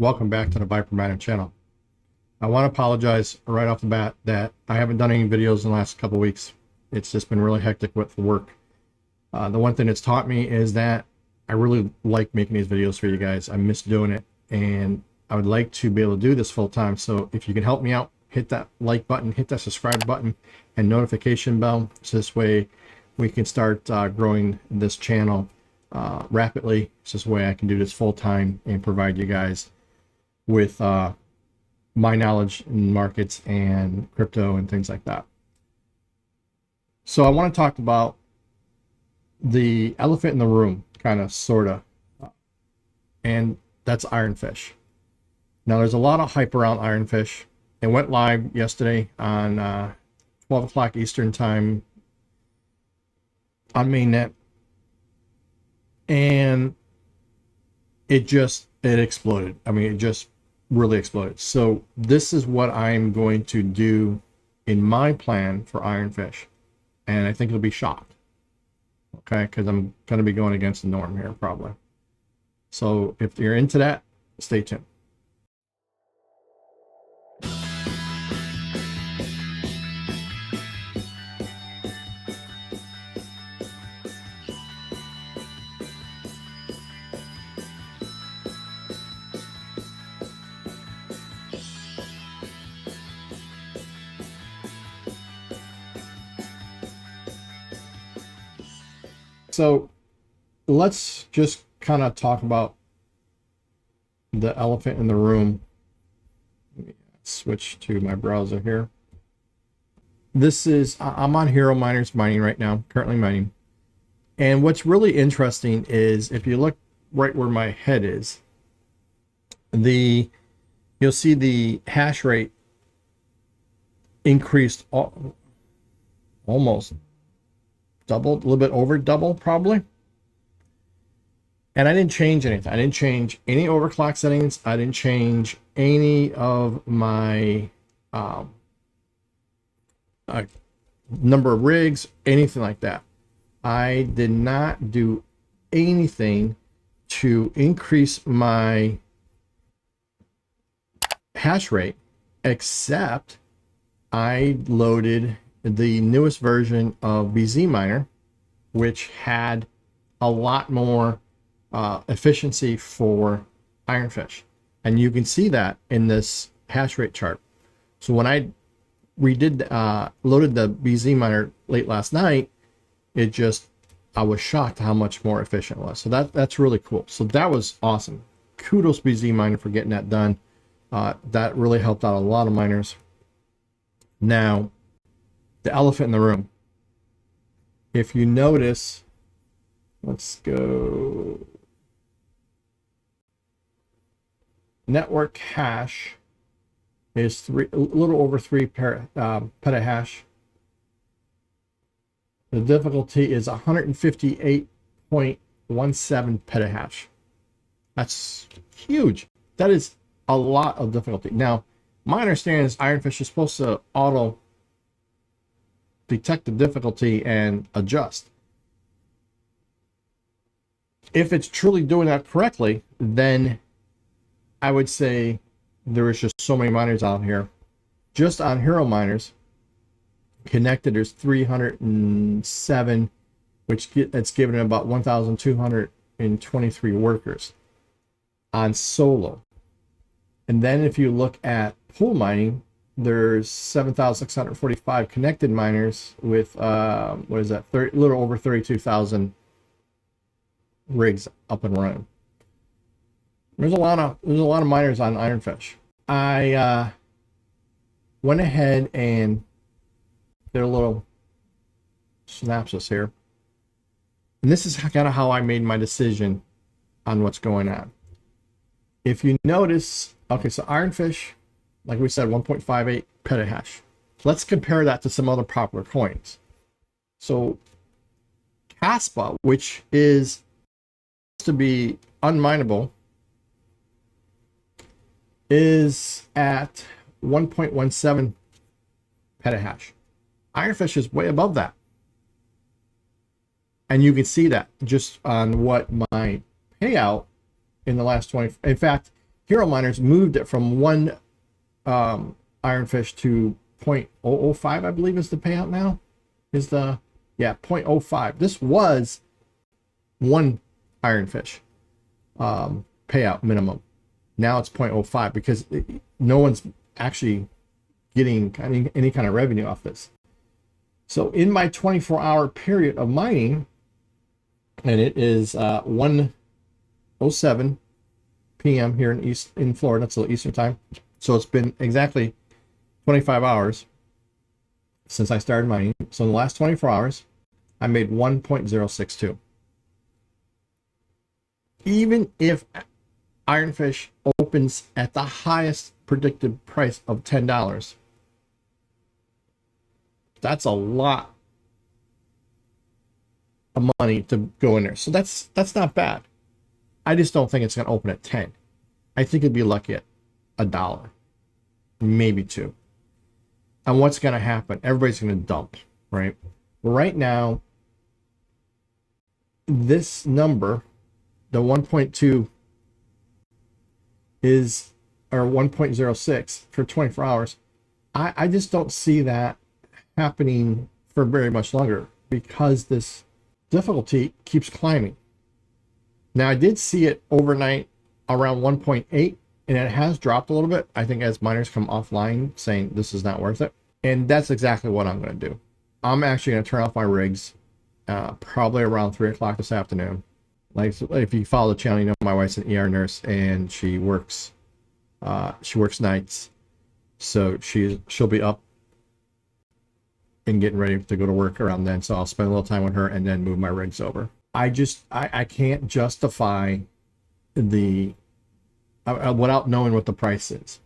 Welcome back to the Viper Mining channel. I want to apologize right off the bat that I haven't done any videos in the last couple of weeks. It's just been really hectic with work. The one thing it's taught me is that I really like making these videos for you guys. I miss doing it, and I would like to be able to do this full time. So if you can help me out, hit that like button, hit that subscribe button, and notification bell. So this way we can start growing this channel rapidly. It's this way I can do this full time and provide you guys with my knowledge in markets and crypto and things like that. So I want to talk about the elephant in the room, kind of, sort of, and that's IronFish. Now there's a lot of hype around IronFish. It went live yesterday on 12 o'clock Eastern time on mainnet, and it exploded. I mean, it just really exploded. So this is what I'm going to do in my plan for IronFish, and I think it'll be shocked, okay, because I'm going to be going against the norm here probably. So if you're into that, stay tuned. So let's just kind of talk about the elephant in the room. Let me switch to my browser here. This is, I'm on Hero Miners mining right now, currently mining. And what's really interesting is if you look right where my head is, you'll see the hash rate increased almost doubled, a little bit over double probably. And I didn't change anything. I didn't change any overclock settings. I didn't change any of my number of rigs, anything like that. I did not do anything to increase my hash rate, except I loaded the newest version of BZ Miner, which had a lot more efficiency for IronFish, and you can see that in this hash rate chart. So when I loaded the BZ Miner late last night, I was shocked how much more efficient it was. So that's really cool. So that was awesome. Kudos BZ Miner for getting that done. That really helped out a lot of miners. Now, the elephant in the room. If you notice, let's go. Network hash is a little over 3 petahash. The difficulty is 158.17 petahash. That's huge. That is a lot of difficulty. Now, my understanding is IronFish is supposed to auto detect the difficulty and adjust. If it's truly doing that correctly, then I would say there is just so many miners out here. Just on Hero Miners connected, there's 307, that's given about 1,223 workers on solo. And then if you look at pool mining, there's 7,645 connected miners with what is that, a little over 32,000 rigs up and running. There's a lot of miners on IronFish. I went ahead and did a little synopsis here, and this is kind of how I made my decision on what's going on. If you notice, okay, so IronFish, like we said, 1.58 petahash. Let's compare that to some other popular coins. So Caspa, which is to be unminable, is at 1.17 petahash. IronFish is way above that. And you can see that just on what my payout in the last 20, in fact, Hero Miners moved it from one IronFish to 0.005, I believe is the payout now. Is the, yeah, 0.05. This was one IronFish payout minimum. Now it's 0.05 because no one's actually getting any kind of revenue off this. So in my 24-hour period of mining, and it is 1:07 p.m. here in Florida, it's a little Eastern time. So it's been exactly 25 hours since I started mining. So in the last 24 hours, I made 1.062. Even if IronFish opens at the highest predicted price of $10, that's a lot of money to go in there. So that's not bad. I just don't think it's going to open at 10. I think it'd be lucky at $1, maybe $2. And what's going to happen? Everybody's going to dump, right? Right now, this number, the 1.2 is, or 1.06 for 24 hours. I just don't see that happening for very much longer because this difficulty keeps climbing. Now, I did see it overnight around 1.8, and it has dropped a little bit, I think, as miners come offline saying this is not worth it. And that's exactly what I'm going to do. I'm actually going to turn off my rigs probably around 3 o'clock this afternoon. Like, if you follow the channel, you know my wife's an ER nurse, and she works nights. So she'll be up and getting ready to go to work around then. So I'll spend a little time with her and then move my rigs over. I can't justify the without knowing what the price is.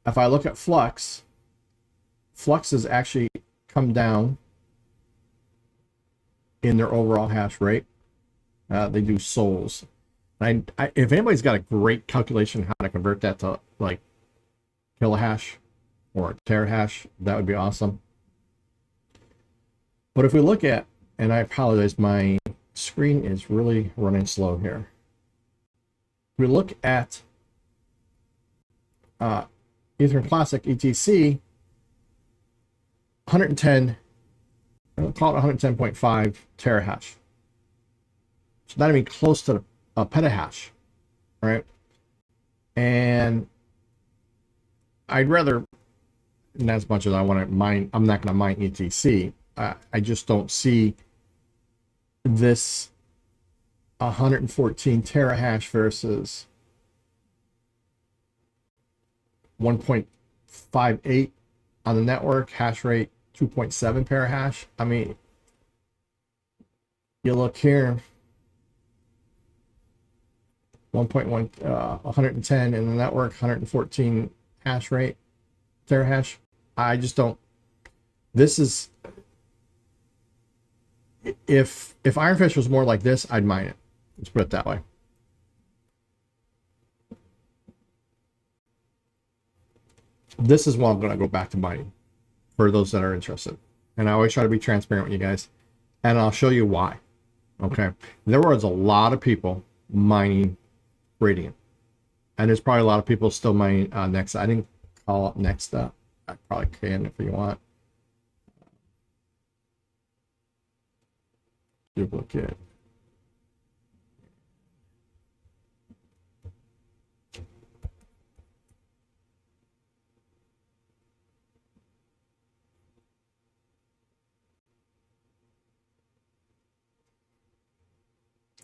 If I look at Flux has actually come down in their overall hash rate. They do souls. If anybody's got a great calculation how to convert that to like kilohash or terahash, that would be awesome. But if we look at, and I apologize, my screen is really running slow here. If we look at Ethereum Classic ETC, 110, I'll call it 110.5 terahash. So not even close to a petahash, right? And I'd rather, not as much as I want to mine, I'm not going to mine ETC. I just don't see this 114 terahash versus 1.58 on the network, hash rate 2.7 terahash. I mean, you look here, 110 in the network, 114 hash rate, terahash. I just don't, this is, if IronFish was more like this, I'd mine it. Let's put it that way. This is what I'm going to go back to mining for those that are interested. And I always try to be transparent with you guys. And I'll show you why. Okay. There was a lot of people mining Radiant. And there's probably a lot of people still mining Nexa. I didn't call up Nexa. I probably can if you want. Duplicate.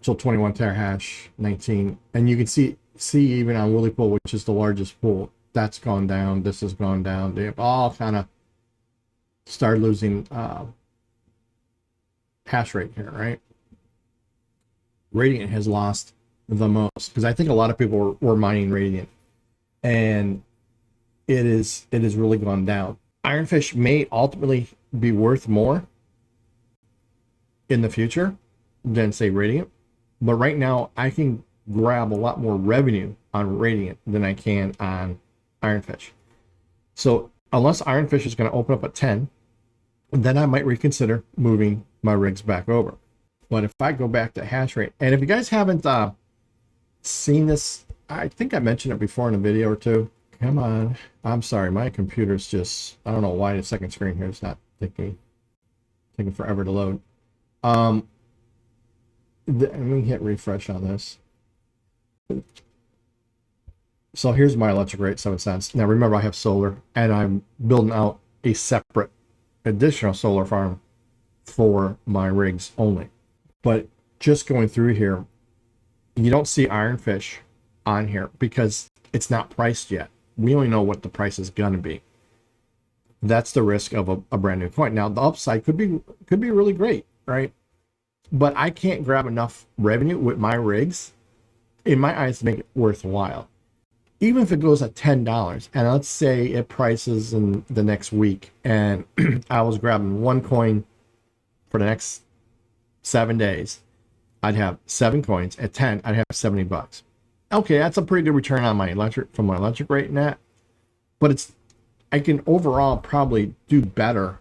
So 21 terahash, 19, and you can see even on Willy Pool, which is the largest pool, that's gone down. This has gone down. They've all kind of started losing hash rate here, right? Radiant has lost the most because I think a lot of people were mining Radiant, and it is really gone down. IronFish may ultimately be worth more in the future than say Radiant, but right now I can grab a lot more revenue on Radiant than I can on IronFish. So unless IronFish is going to open up at 10, then I might reconsider moving my rigs back over. But if I go back to hash rate, and if you guys haven't seen this. I think I mentioned it before in a video or two. Come on. I'm sorry. My computer's just, I don't know why the second screen here is not taking forever to load. Let me hit refresh on this. So here's my electric rate, 7 cents. Now remember, I have solar, and I'm building out a separate additional solar farm for my rigs only. But just going through here, you don't see IronFish on here because it's not priced yet. We only know what the price is going to be. That's the risk of a brand new coin. Now the upside could be really great, right? But I can't grab enough revenue with my rigs, in my eyes, to make it worthwhile. Even if it goes at $10, and let's say it prices in the next week, and I was grabbing one coin for the next 7 days, I'd have 7 coins. At 10, I'd have $70. Okay, that's a pretty good return on my electric, from my electric rate and that. But I can overall probably do better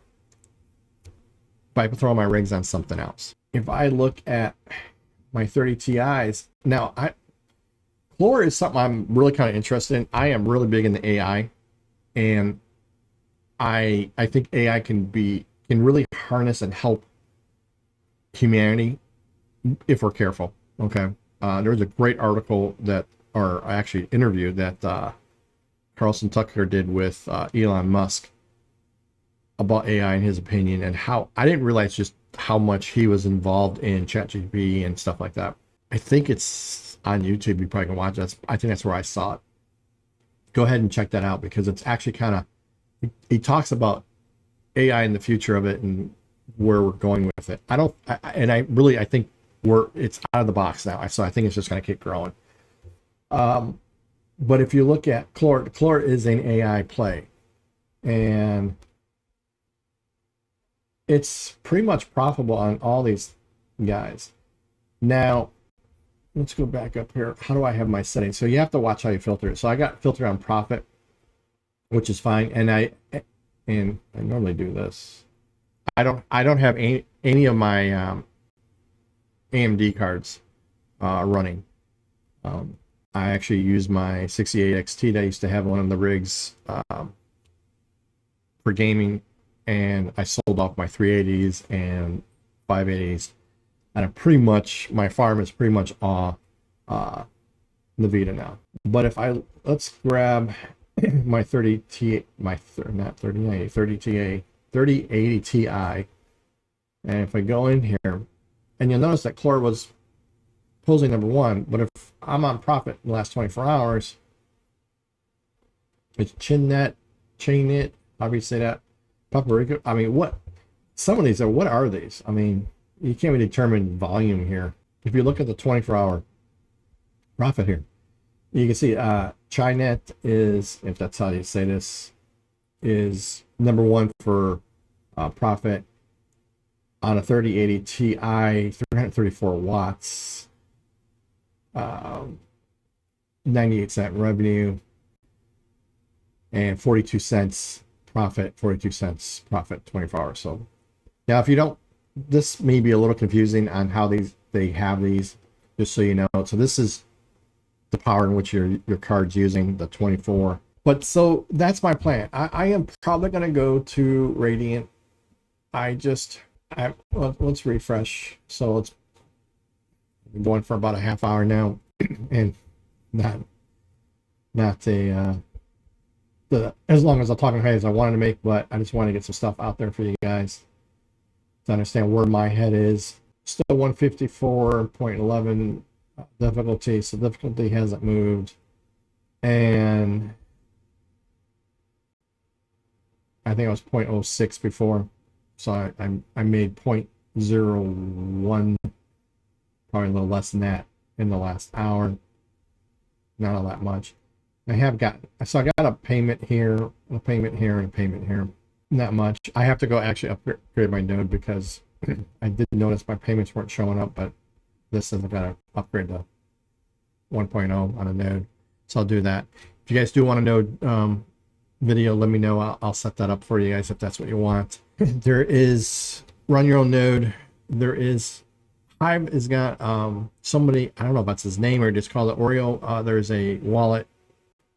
by throwing my rigs on something else. If I look at my 30 Ti's, now Chlor is something I'm really kind of interested in. I am really big in the AI, and I think AI can really harness and help humanity if we're careful. Okay. There was a great article or actually interview that Carlson Tucker did with Elon Musk about AI and his opinion, and how I didn't realize just how much he was involved in ChatGPT and stuff like that. I think it's on YouTube. You probably can watch it. I think that's where I saw it. Go ahead and check that out, because it's actually kind of, he talks about AI and the future of it and where we're going with it. I think it's out of the box now. So I think it's just going to keep growing. But if you look at Chlor is an AI play, and it's pretty much profitable on all these guys. Now, let's go back up here. How do I have my settings? So you have to watch how you filter it. So I got filtered on profit, which is fine. And I normally do this. I don't have any of my AMD cards running. I actually use my 68 XT that I used to have one of the rigs for gaming, and I sold off my 380s and 580s, and my farm is pretty much all NVIDIA now. But if let's grab my 3080 Ti, and if I go in here, and you'll notice that Chlor was closing number 1, but if I'm on profit in the last 24 hours, it's chain it, however you say that, Paprika. I mean, some of these what are these? I mean, you can't really determine volume here. If you look at the 24-hour profit here, you can see Chinet is, if that's how you say this, is number 1 for profit on a 3080 Ti, 334 watts, 98-cent revenue, and 42 cents profit, 24 hours. So now, if you don't, this may be a little confusing on how they have these, just so you know. So this is the power in which your card's using, the 24. But so that's my plan. I am probably going to go to Radiant. Let's refresh. So it's been going for about a half hour now, and not as long as I'm talking as I wanted to make, but I just want to get some stuff out there for you guys to understand where my head is. Still 154.11 difficulty, so difficulty hasn't moved, and I think it was 0.06 before, so I made 0.01, probably a little less than that in the last hour. Not all that much. I got a payment here, a payment here, and a payment here. Not much. I have to go actually upgrade my node, because I did notice my payments weren't showing up, but this is, I've got to upgrade to 1.0 on a node. So I'll do that. If you guys do want a node video, let me know. I'll set that up for you guys if that's what you want. There is run your own node. There is Hive has got somebody, I don't know if that's his name or just call it Oreo. There's a wallet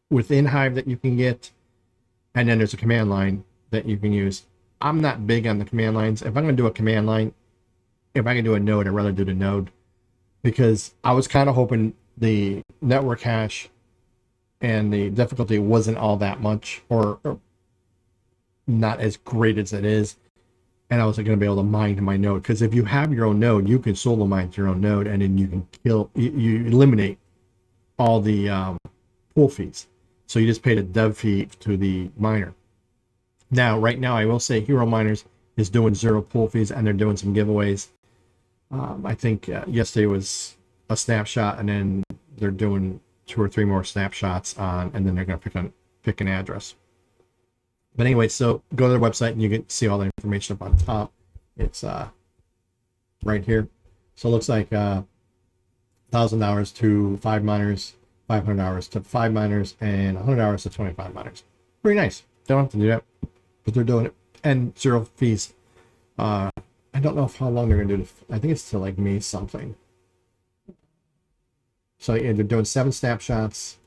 within Hive that you can get, and then there's a command line that you can use. I'm not big on the command lines. If I'm going to do a command line, if I can do a node, I'd rather do the node, because I was kind of hoping the network hash and the difficulty wasn't all that much, or not as great as it is, and I was going to be able to mine to my node. Because if you have your own node, you can solo mine to your own node, and then you can you eliminate all the pool fees. So you just paid a dev fee to the miner. Now, right now, I will say Hero Miners is doing 0 pool fees, and they're doing some giveaways. I think yesterday was a snapshot, and then they're doing 2 or 3 more snapshots on, and then they're going to pick an address. But anyway, so go to their website and you can see all the information up on top. It's right here. So it looks like $1,000 to 5 miners, $500 to 5 miners, and $100 to 25 miners. Pretty nice. They don't have to do that, but they're doing it, and 0 fees. I don't know how long they're going to do it. I think it's till like May something. So yeah, they're doing 7 snapshots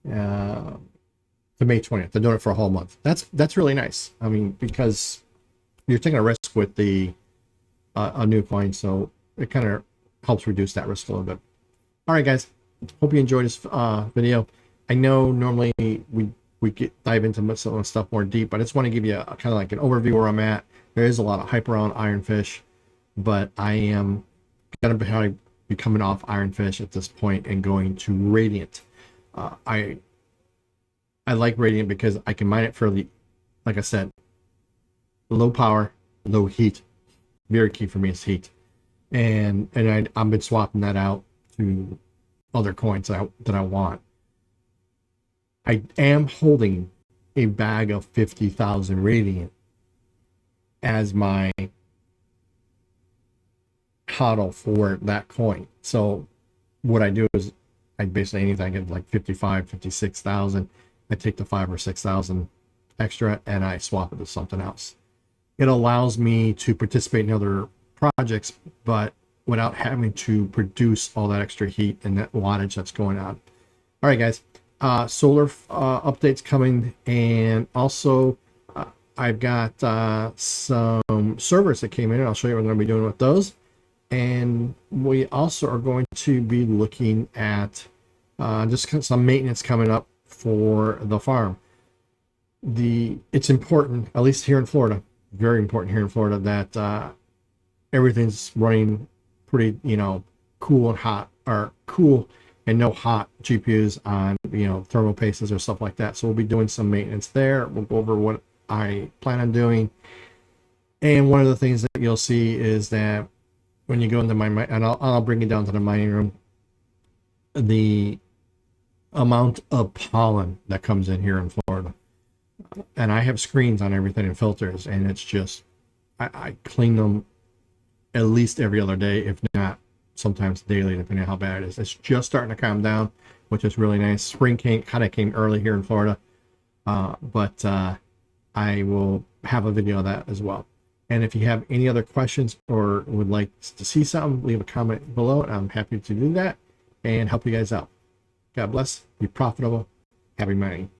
to May 20th. They're doing it for a whole month. That's really nice. I mean, because you're taking a risk with the a new coin, so it kind of helps reduce that risk a little bit. All right, guys. Hope you enjoyed this video. I know normally we dive into some of the stuff more deep, but I just want to give you a kind of like an overview where I'm at. There is a lot of hype around IronFish, but I am going to be coming off IronFish at this point and going to Radiant. I like Radiant because I can mine it fairly, like I said, low power, low heat. Very key for me is heat, and I've been swapping that out to other coins that I want. I am holding a bag of 50,000 Radiant as my hodl for that coin. So what I do is I basically, anything I get like 55, 56,000, I take the 5 or 6,000 extra and I swap it to something else. It allows me to participate in other projects, but without having to produce all that extra heat and that wattage that's going on. All right, guys. Solar updates coming, and also I've got some servers that came in, and I'll show you what I'm going to be doing with those. And we also are going to be looking at just some maintenance coming up for the farm. It's important, at least here in Florida, very important here in Florida, that everything's running pretty, cool and hot, or cool and no hot GPUs on, thermal paces or stuff like that. So we'll be doing some maintenance there. We'll go over what I plan on doing. And one of the things that you'll see is that when you go into my, and I'll bring it down to the mining room, the amount of pollen that comes in here in Florida. And I have screens on everything and filters, and it's just, I clean them at least every other day, if not sometimes daily, depending on how bad it is. It's just starting to calm down, which is really nice. Spring kind of came early here in Florida, but I will have a video of that as well. And if you have any other questions or would like to see something, leave a comment below, and I'm happy to do that and help you guys out. God bless. Be profitable. Happy mining.